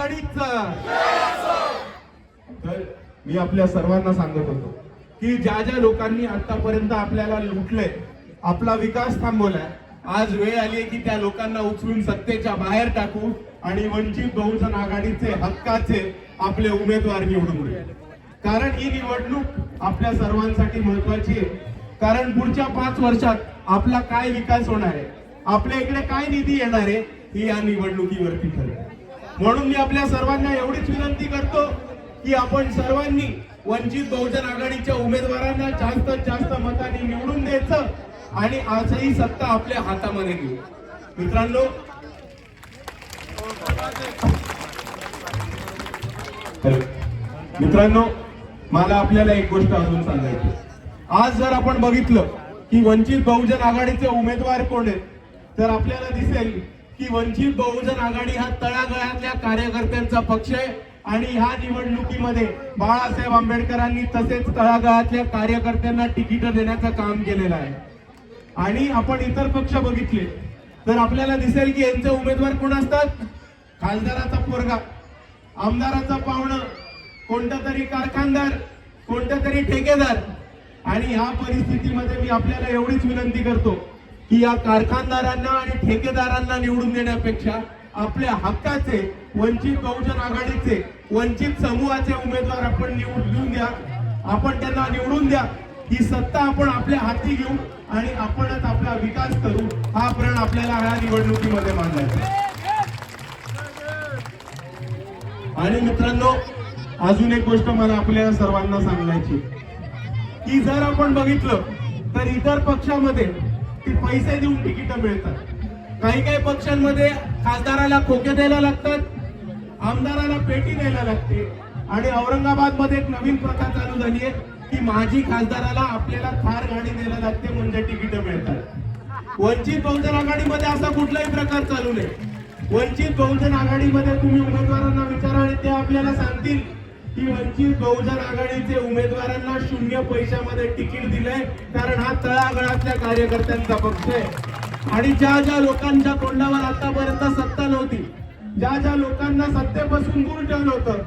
आघाडीचा। तर मी आपल्या सर्वांना सांगत होतो की ज्या ज्या लोकांनी आतापर्यंत आपल्याला लुटले, आपला विकास थांबवलाय, आज वेळ आली आहे की त्या लोकांना उचलून सत्तेच्या बाहेर टाकू आणि वंचित बहुजन आघाडीचे हक्काचे आपले उमेदवार निवडून देऊ। कारण ही निवडणूक आपल्या सर्वांसाठी महत्वाची आहे। कारण पुढच्या 5 वर्षात आपला काय विकास होणार आहे, आपल्या इकडे काय निधी येणार आहे, ही या निवडणुकीवरती ठरेल। म्हणून मी आपल्या सर्वांना एवढीच विनंती करतो की आपण सर्वांनी वंचित बहुजन आघाडीच्या उमेदवारांना जास्तीत जास्त मतांनी निवडून द्यायचं आणि आजही सत्ता आपल्या हातामध्ये घेऊ। मित्रांनो, मला आपल्याला एक गोष्ट अजून सांगायची। आज जर आपण बघितलं की वंचित बहुजन आघाडीचे उमेदवार कोण आहेत, तर आपल्याला दिसेल की वंचित बहुजन आघाडी हा तळागाळातल्या कार्यकर्त्यांचा पक्ष आहे आणि ह्या निवडणुकीमध्ये बाळासाहेब आंबेडकरांनी तसेच तळागाळातल्या कार्यकर्त्यांना तिकीट देण्याचं काम केलेलं आहे। आणि आपण इतर पक्ष बघितले तर आपल्याला दिसेल की यांचे उमेदवार कोण असतात? खासदाराचा पोरगा, आमदाराचा पाहुणा, कोणता तरी कारखानदार, कोणता तरी ठेकेदार। आणि ह्या परिस्थितीमध्ये मी आपल्याला एवढीच विनंती करतो की या कारखानदारांना आणि ठेकेदारांना निवडून देण्यापेक्षा आपल्या हक्काचे वंचित बहुजन आघाडीचे वंचित समूहाचे उमेदवार आपण निवडून द्या, आपण त्यांना निवडून द्या। ही सत्ता आपण आपल्या हाती घेऊ आणि आपणच आपला विकास करू, हा प्रण आपल्याला ह्या निवडणुकीमध्ये मांडायचा। आणि मित्रांनो, अजून एक गोष्ट मला आपल्या सर्वांना सांगायची की जर आपण बघितलं तर इतर पक्षामध्ये ते पैसे देऊन तिकीट मिळतात। काही काही पक्षांमध्ये खासदाराला खोके द्यायला लागतात, आमदाराला पेटी द्यायला लागते। आणि औरंगाबाद मध्ये एक नवीन प्रथा चालू झाली आहे की माजी खासदाराला आपल्याला थार गाडी द्यायला लागते म्हणजे तिकीट मिळतात। वंचित बहुजन आघाडीमध्ये असा कुठलाही प्रकार चालू नाही। वंचित बहुजन आघाडीमध्ये तुम्ही उमेदवारांना विचारा आणि ते आपल्याला सांगतील की वंचित बहुजन आघाडीचे उमेदवारांना 0 पैशामध्ये तिकीट दिलंय, कारण हा तळागाळातल्या कार्यकर्त्यांचा पक्ष आहे। आणि ज्या ज्या लोकांच्या तोंडावर आतापर्यंत सत्ता नव्हती, ज्या ज्या लोकांना सत्तेपासून दूर ठेवलं होतं,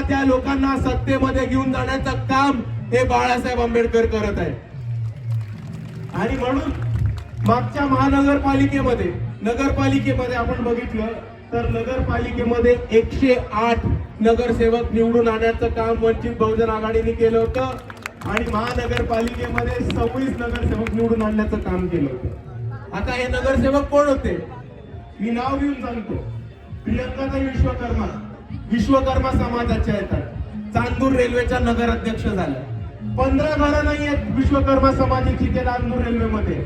त्या लोकांना सत्तेमध्ये घेऊन जाण्याचं काम हे बाळासाहेब आंबेडकर करत आहे। आणि म्हणून मागच्या नगरपालिकेमध्ये आपण बघितलं तर नगरपालिकेमध्ये 108 नगरसेवक निवडून आणण्याचं काम वंचित बहुजन आघाडीने केलं होतं आणि महानगरपालिकेमध्ये 26 नगरसेवक निवडून आणण्याचं काम केलं होतं। आता हे नगरसेवक कोण होते? मी नाव घेऊन सांगतो। प्रियंकाताई विश्वकर्मा समाजाच्या येतात, चांदूर रेल्वेच्या नगर अध्यक्ष झाल्या। 15 घरं नाही आहेत विश्वकर्मा समाजाची त्या चांदूर रेल्वेमध्ये,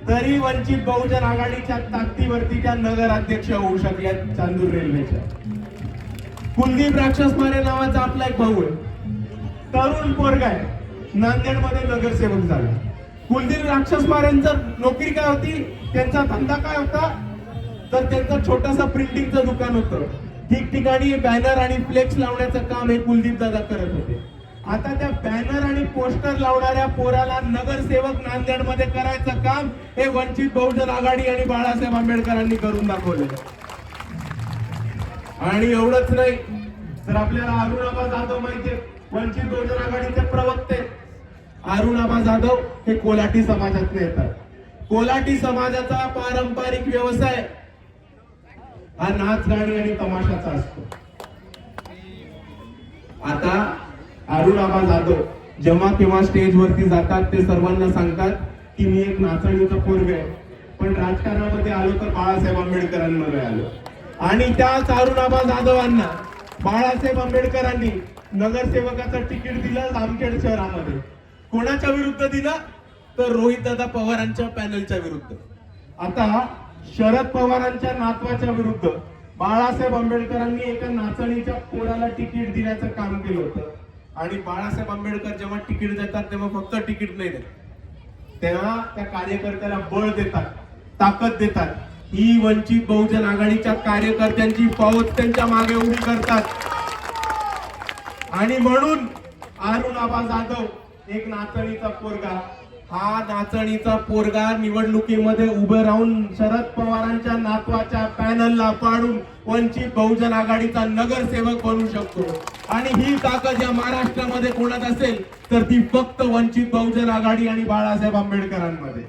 तरी वंचित बहुजन आघाडीच्या ताकदीवरती त्या नगर अध्यक्ष होऊ शकल्या चांदूर रेल्वेच्या। कुलदीप राक्षसमारे नावाचा आपला एक भाऊ आहे, तरुण पोरगा आहे, नांदेडमध्ये नगरसेवक झाला। कुलदीप राक्षसमारेंचं नोकरी काय होती, त्यांचा धंदा काय होता, तर त्यांचं छोटासा प्रिंटिंगचं दुकान होतं। ठिकठिकाणी बॅनर आणि फ्लेक्स लावण्याचं काम हे कुलदीप दादा करत होते। आता त्या बॅनर आणि पोस्टर लावणाऱ्या पोराला नगरसेवक नांदेडमध्ये करायचं काम हे वंचित बहुजन आघाडी आणि बाळासाहेब आंबेडकरांनी करून दाखवले। आणि एवढंच नाही तर आपल्याला अरुणाबा जाधव माहितीये, वंचित बहुजन आघाडीचे प्रवक्ते। अरुणाबा जाधव हे कोलाटी समाजातले येतात। कोलाटी समाजाचा पारंपरिक व्यवसाय हा नाच गाणी आणि तमाशाचा असतो। आता अरुणाबा जाधव जेव्हा केव्हा स्टेजवरती जातात ते सर्वांना सांगतात की मी एक नाचणीचा पोरगा आहे, पण राजकारणामध्ये आलो तर बाळासाहेब आंबेडकरांमध्ये आलो। आणि त्याच अरुणाबा जाधवांना बाळासाहेब आंबेडकरांनी नगरसेवकाचं तिकीट दिलं जामखेड शहरामध्ये। कोणाच्या विरुद्ध दिलं? तर रोहितदादा पवारांच्या पॅनलच्या विरुद्ध। आता शरद पवारांच्या नातवाच्या विरुद्ध बाळासाहेब आंबेडकरांनी एका नाचणीच्या पोराला तिकीट दिल्याचं काम केलं होतं। आणि बाळासाहेब आंबेडकर जेव्हा तिकीट देतात तेव्हा फक्त तिकीट नाही देत, तेव्हा त्या कार्यकर्त्याला बळ देतात, ताकद देतात। ही वंचित बहुजन आघाडीच्या कार्यकर्त्यांची फौज त्यांच्या मागे उभी करतात। आणि म्हणून अरुणाबा जाधव एक नाचणीचा पोरगा हा नाचणीचा पोरगा निवडणुकीमध्ये उभे राहून शरद पवारांच्या नातवाच्या पॅनलला पाडून वंचित बहुजन आघाडीचा नगरसेवक बनू शकतो. आणि ही ताकद या महाराष्ट्रामध्ये कोणात असेल तर ती फक्त वंचित बहुजन आघाडी आणि बाळासाहेब आंबेडकरांमध्ये.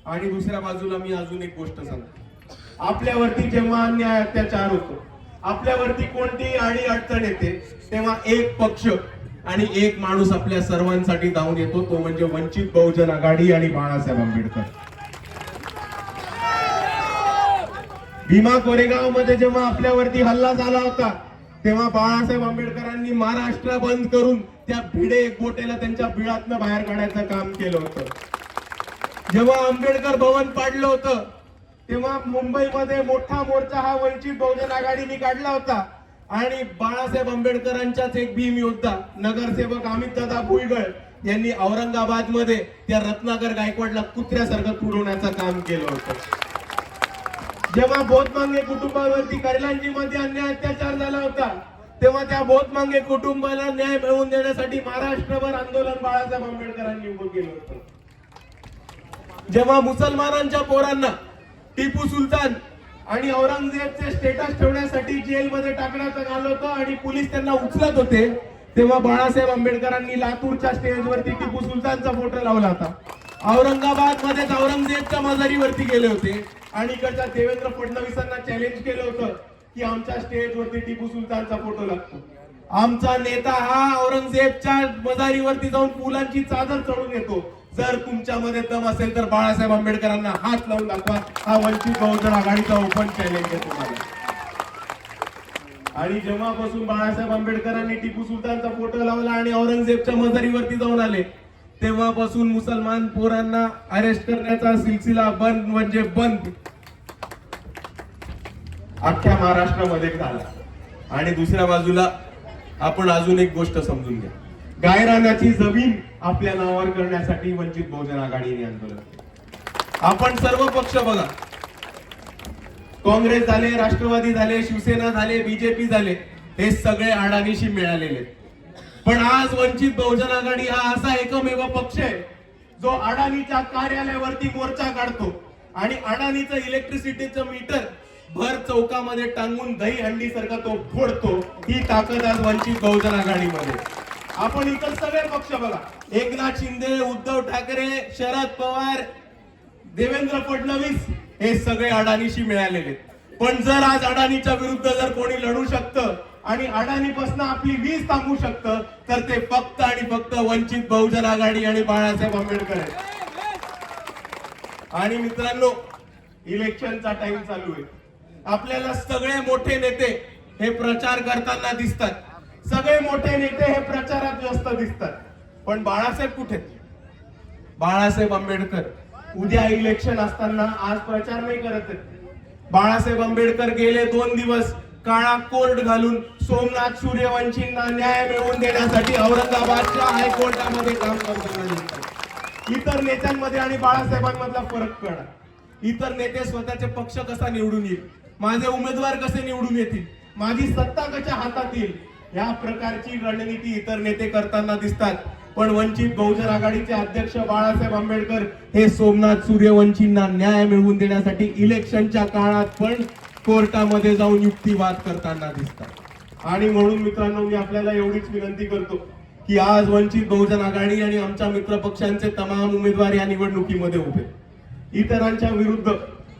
आणि दुसऱ्या बाजूला मी अजून एक गोष्ट सांगतो, आपल्यावरती जेव्हा अन्याय अत्याचार होतो, आपल्यावरती कोणतीही आडी अडचण येते, तेव्हा एक पक्ष आणि एक माणूस आपल्या सर्वांसाठी धावून येतो, तो म्हणजे वंचित बहुजन आघाडी आणि बाळासाहेब आंबेडकर. भीमा कोरेगाव मध्ये जेव्हा आपल्यावरती हल्ला झाला होता, तेव्हा बाळासाहेब आंबेडकरांनी महाराष्ट्र बंद करून त्या भिडे गोटेला त्यांच्या बिळातनं बाहेर काढायचं काम केलं होतं. जेव्हा आंबेडकर भवन पाडलं होतं, तेव्हा मुंबईमध्ये मोठा मोर्चा हा वंचित बहुजन आघाडीने काढला होता. आणि बाळासाहेब आंबेडकरांच्याच एक भीम योद्धा नगरसेवक अमितदादा भुईगळ यांनी औरंगाबाद मध्ये त्या रत्नाकर गायकवाडला कुत्र्यासारखं तुडवण्याचं काम केलं होतं. जेव्हा बोधमांगे कुटुंबावरती कर्लांजी मध्ये अन्याय अत्याचार झाला होता, तेव्हा त्या बोधमांगे कुटुंबाला न्याय मिळवून देण्यासाठी महाराष्ट्रभर आंदोलन बाळासाहेब आंबेडकरांनी उभं केलं होतं. जेव्हा मुसलमानांच्या पोरांना टिपू सुलतान आणि औरंगजेबचे स्टेटस ठेवण्यासाठी जेलमध्ये टाकण्यात आलं होतं आणि पोलीस त्यांना उचलत होते, तेव्हा बाळासाहेब आंबेडकरांनी लातूरच्या स्टेजवरती टिपू सुलतानचा फोटो लावला होता. औरंगाबाद मध्येच औरंगजेबच्या मजारीवरती गेले होते आणि इकडच्या देवेंद्र फडणवीसांना चॅलेंज केलं होतं की आमच्या स्टेजवरती टिपू सुलतानचा फोटो लागतो. आमचा नेता हा औरंगजेबच्या मजारीवरती जाऊन फुलांची चादर चढून येतो. जर तुमच्यामध्ये दम असेल तर बाळासाहेब आंबेडकरांना हात लावून दाखवा. हा वंचित बहुजन आघाडीचा ओपन चॅलेंज आहे तुम्हाला. आणि जेव्हापासून बाळासाहेब आंबेडकरांनी टिपू सुलतानचा फोटो लावला आणि औरंगजेबच्या मजारीवरती जाऊन आले, तेव्हापासून मुसलमान पोरांना अरेस्ट करण्याचा सिलसिला बंद म्हणजे बंद अख्ख्या महाराष्ट्रामध्ये झाला. आणि दुसऱ्या बाजूला आपण अजून एक गोष्ट समजून घ्या, गायरानाची जमीन आपल्या नावावर करण्यासाठी वंचित बहुजन आघाडीने आंदोलन केलं. आपण सर्व पक्ष बघा, काँग्रेस झाले, राष्ट्रवादी झाले, शिवसेना झाले, बीजेपी झाले, हे सगळे अडाणीशी मिळालेले. पण आज वंचित बहुजन आघाडी हा असा एकमेव पक्ष आहे जो अडाणीच्या कार्यालयावरती मोर्चा काढतो आणि अडाणीचं इलेक्ट्रिसिटीचं मीटर भर चौकामध्ये टांगून दही हंडी सारखा तो फोडतो. ही ताकद आज वंचित बहुजन आघाडीमध्ये. आपण इतर सगळे पक्ष बघा, एकनाथ शिंदे, उद्धव ठाकरे, शरद पवार, देवेंद्र फडणवीस, हे सगळे अडाणीशी मिळालेले. पण जर आज अडाणीच्या विरुद्ध जर कोणी लढू शकतं आणि अडाणीपासून आपली वीज थांबवू शकतं तर ते फक्त आणि फक्त वंचित बहुजन आघाडी आणि बाळासाहेब आंबेडकर आहेत. आणि मित्रांनो, इलेक्शनचा टाइम चालू आहे. आपल्याला सगळे मोठे नेते हे प्रचार करताना दिसतात, सगळे मोठे नेते हे प्रचारात व्यस्त दिसतात. पण बाळासाहेब कुठे? बाळासाहेब आंबेडकर उद्या इलेक्शन असताना आज प्रचार नाही करत आहेत. बाळासाहेब आंबेडकर गेले 2 दिवस काळा कोर्ट घालून सोमनाथ सूर्यवंशींना न्याय मिळवून देण्यासाठी औरंगाबादच्या हायकोर्टामध्ये काम करताना दिसतात. इतर नेत्यांमध्ये आणि बाळासाहेबांमधला फरक कळा. इतर नेते स्वतःचे पक्ष कसा निवडून येईल, माझे उमेदवार कसे निवडून येतील, माझी सत्ता कशा हातात येईल, या प्रकारची रणनीती इतर नेते करताना दिसतात. पण वंचित बहुजन आघाडीचे अध्यक्ष बाळासाहेब आंबेडकर हे सोमनाथ सूर्यवंशींना न्याय मिळवून देण्यासाठी इलेक्शनच्या काळात पण कोर्टामध्ये जाऊन युक्तिवाद करताना दिसतात. आणि म्हणून मित्रांनो, मी आपल्याला एवढीच विनंती करतो की आज वंचित बहुजन आघाडी आणि आमच्या मित्र पक्षांचे तमाम उमेदवार या निवडणुकीमध्ये उभे. इतरांच्या विरुद्ध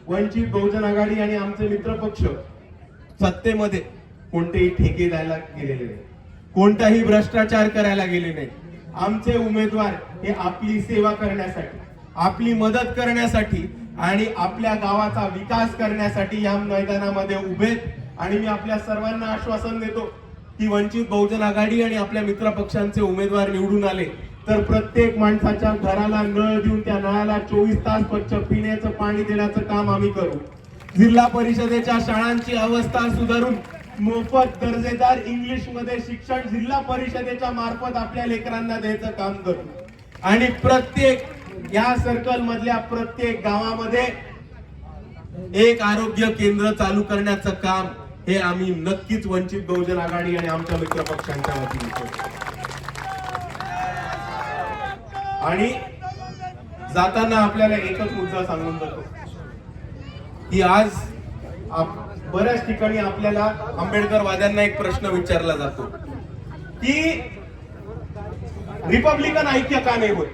वंचित बहुजन आघाडी आणि आमचे मित्र पक्ष सत्तेमध्ये कोणतेही ठेके द्यायला गेलेले नाही, कोणताही भ्रष्टाचार करायला गेले नाही. आमचे उमेदवार हे आपली सेवा करण्यासाठी, आपली मदत करण्यासाठी आणि आपल्या गावाचा विकास करण्यासाठी या मैदानामध्ये उभे. आणि मी आपल्या सर्वांना आश्वासन देतो की वंचित बहुजन आघाडी आणि आपल्या मित्र पक्षांचे उमेदवार निवडून आले तर प्रत्येक माणसाच्या घराला नळ देऊन त्या नळाला 24 तास स्वच्छ पिण्याचं पाणी देण्याचं काम आम्ही करू. जिल्हा परिषदेच्या शाळांची अवस्था सुधारून मोफत दर्जेदार इंग्लिश मध्ये शिक्षण जिल्हा परिषदेच्या मार्फत आपल्या लेकरांना द्यायचं काम करू. आणि प्रत्येक या सर्कल मधल्या प्रत्येक गावामध्ये एक आरोग्य केंद्र चालू करण्याचं काम हे आम्ही नक्कीच वंचित बहुजन आघाडी आणि आमच्या मित्र पक्षांच्या वतीने करू. आणि जाताना आपल्याला एकच मुद्दा सांगून जातो की आज बऱ्याच ठिकाणी आपल्याला आंबेडकरवाद्यांना एक प्रश्न विचारला जातो की रिपब्लिकन ऐक्य का नाही होत,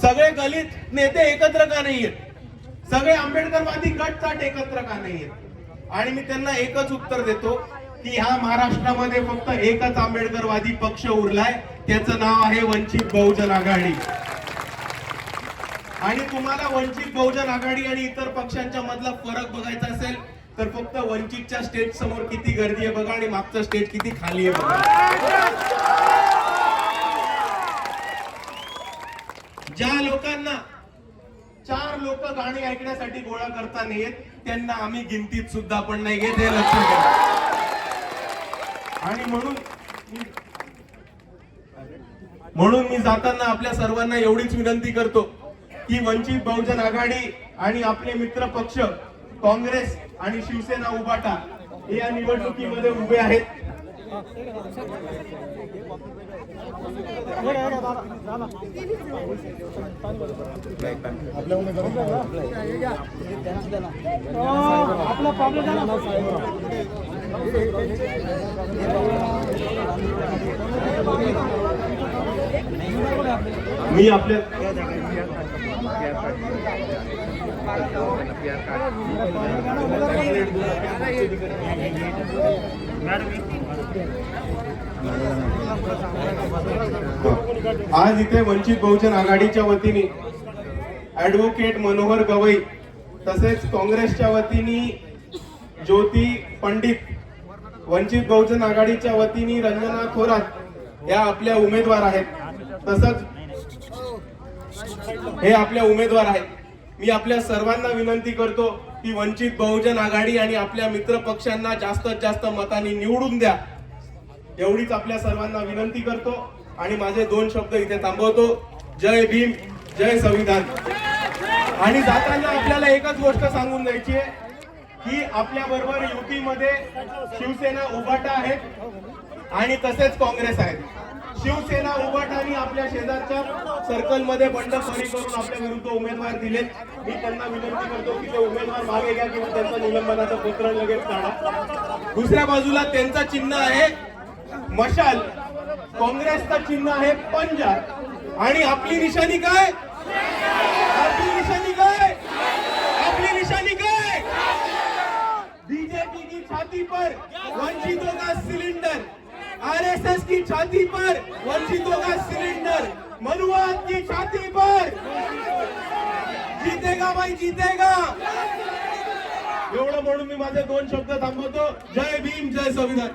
सगळे दलित नेते एकत्र का नाही आहेत, सगळे आंबेडकरवादी गटचाट एकत्र का नाही आहेत. आणि मी त्यांना एकच उत्तर देतो की ह्या महाराष्ट्रामध्ये फक्त एकच आंबेडकरवादी पक्ष उरलाय, त्याचं नाव आहे वंचित बहुजन आघाडी. आणि तुम्हाला वंचित बहुजन आघाडी आणि इतर पक्षांच्या मधला फरक बघायचा असेल तर फक्त वंचितच्या स्टेज समोर किती गर्दी आहे बघा आणि मागचं स्टेज किती खाली आहे बघा. ज्या लोकांना 4 लोक गाणी ऐकण्यासाठी गोळा करता नाही येत त्यांना आम्ही गिनतीत सुद्धा पण नाही घेत, हे लक्षात घ्या. आणि म्हणून मी जाताना आपल्या सर्वांना एवढीच विनंती करतो की वंचित बहुजन आघाडी आणि आपले मित्र पक्ष काँग्रेस आणि शिवसेना उभाटा हे या निवडणुकीमध्ये उभे आहेत. मी आपल्या आज इथे वंचित बहुजन आघाडीच्या वतीने ऍडव्होकेट मनोहर गवई तसेच काँग्रेसच्या वतीने ज्योती पंडित, वंचित बहुजन आघाडीच्या वतीने रंजना थोरात या आपल्या उमेदवार आहेत. तसंच हे आपल्या उमेदवार आहेत. मी आपल्या सर्वांना विनंती करतो की वंचित बहुजन आघाडी आणि आपल्या मित्र पक्षांना जास्तीत जास्त मतांनी निवडून द्या, एवढीच आपल्या सर्वांना विनंती करतो आणि माझे 2 शब्द इथे थांबवतो. जय भीम, जय संविधान. आणि जाताना आपल्याला एकच गोष्ट सांगून द्यायची आहे की आपल्या बरोबर युतीमध्ये शिवसेना उभाटा आहेत आणि तसेच काँग्रेस आहेत. शिवसेना उभाटाने आपल्या शेजारच्या सर्कल मध्ये बंडखोरी करून आपल्या विरुद्ध उमेदवार दिलेत. मी त्यांना विनंती करतो की ते उमेदवार मागे घ्या किंवा त्यांचं निलंबनाचं पत्र लगेच काढा. दुसऱ्या बाजूला त्यांचं चिन्ह आहे मशाल, काँग्रेसचं चिन्ह आहे पंजा आणि आपली निशाणी काय? आपली निशाणी काय? आपली निशाणी काय? बीजेपी की छाती पर वंचितों का सिलेंडर, आरएसएस की छाती पर वंचितों का सिलेंडर, मनुवाद की छाती पर जीतेगा भाई जीतेगा. एवढं म्हणून मी माझे 2 शब्द थांबवतो. जय भीम, जय संविधान.